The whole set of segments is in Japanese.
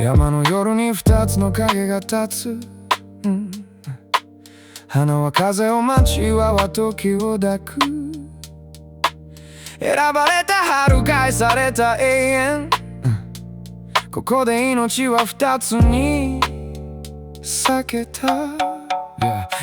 山の夜に二つの影が立つ、花は風を待ち、岩は時を抱く。選ばれた春、返された永遠、ここで命は二つに裂けた。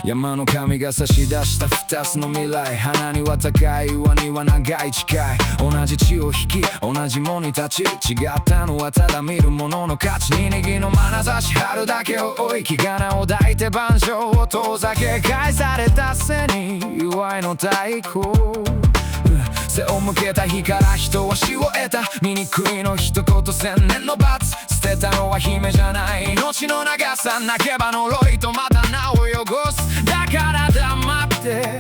山の神が差し出した二つの未来、花には高い、岩には長い誓い。同じ血を引き、同じものに立ち、違ったのはただ見るものの価値に。右の眼差し、春だけを追い、気柄を抱いて万象を遠ざけ、返された背に祝いの太鼓。背を向けた日から人は死を得た。醜いの一言、千年の罰。捨てたのは姫じゃない、命の長さ。泣けば呪いとまた名を汚す。だから黙って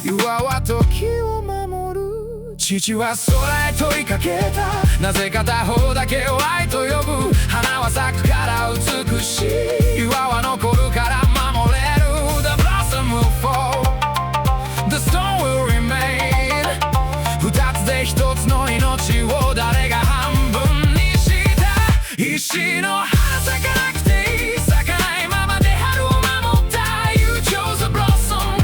岩は時を守る。父は空へ問いかけた。なぜ片方だけを愛と呼ぶ。花は咲くから美しい、岩は残るから守れる。 The blossom will fall, the stone will remain。 二つで一つの命を誰が半分にした。石の花咲かなくていい、咲かないままで春を守った。 You chose a blossom,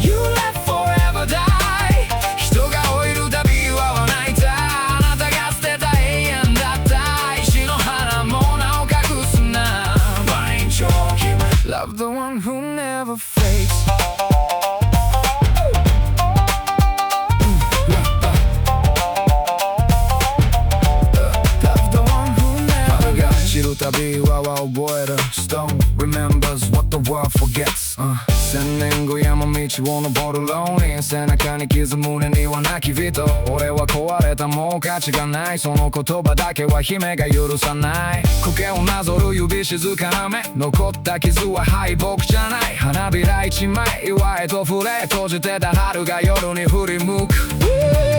you let forever die。 人が老いるたび岩は泣いた。あなたが捨てた永遠だった。石の花も名を隠すな。万丈姫 Love the one who never fades。知るたび岩は覚える。 Stone remembers what the world forgets。千年後山道を登る Lonely。 背中に傷、胸には泣き人。俺は壊れた、もう価値がない。その言葉だけは姫が許さない。苔をなぞる指静かな目、残った傷は敗北じゃない。花びら一枚岩へと触れ、閉じてた春が夜に振り向く。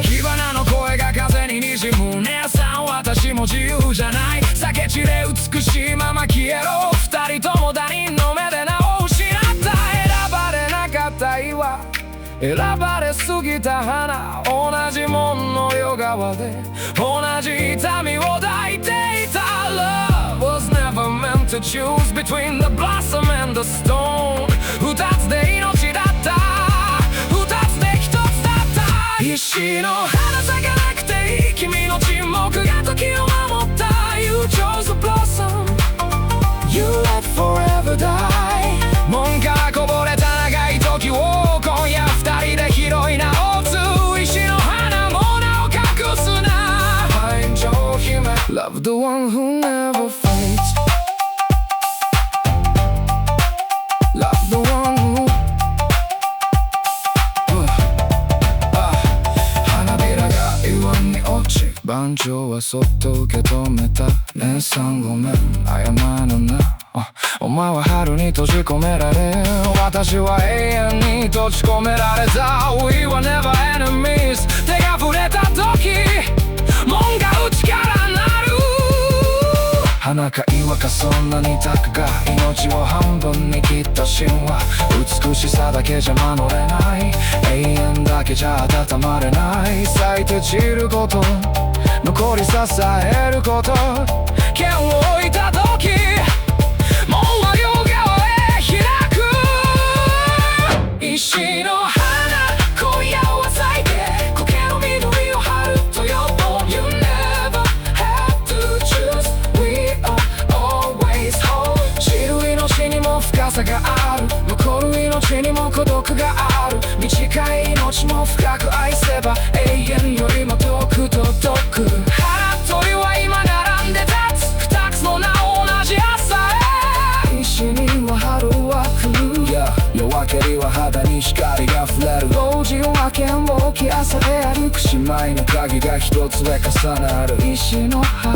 火花の声が風ににじむ。姉さん私も自由じゃない。避け散れ美しいまま消えろ。二人とも他人の目で名を失った。選ばれなかった岩、選ばれすぎた花。同じ門の夜川で同じ痛みを抱いていた。 Love was never meant to choose between the blossom and the stone。 二つで命だった、二つで一つだった。石の花咲かなくていい、君の沈黙が時を守った。 You chose a blossom, you let forever die。 門からこぼれた長い時を今夜二人で拾い直す。石の花も名を隠すな。万丈姫 Love the one who never fades。 Love the one who 花びらが岩に落ち、番長はそっと受け止めた。姉さんごめん謝るな。お前は春に閉じ込められ、私は永遠に閉じ込められた。 We were never enemies。 手が触れた時門が内から鳴る。花か岩かそんなにたくが命を半分に切った神話。美しさだけじゃ守れない、永遠だけじゃ温まれない。咲いて散ること、残り支えること。剣を置いた時門は両側へ開く。石の花今夜は咲いて、苔の緑を春と呼ぼう。 You never have to choose, we are always whole。 知る命にも深さがある、残る命にも孤独がある。短い命も深く愛せば永遠よりも遠く届く。花と岩は今並んで立つ、二つの名同じ朝へ。石には春は来る、夜明けには肌に光が触れる。老人は剣を置き朝で歩く、姉妹の鍵が一つで重なる。石の葉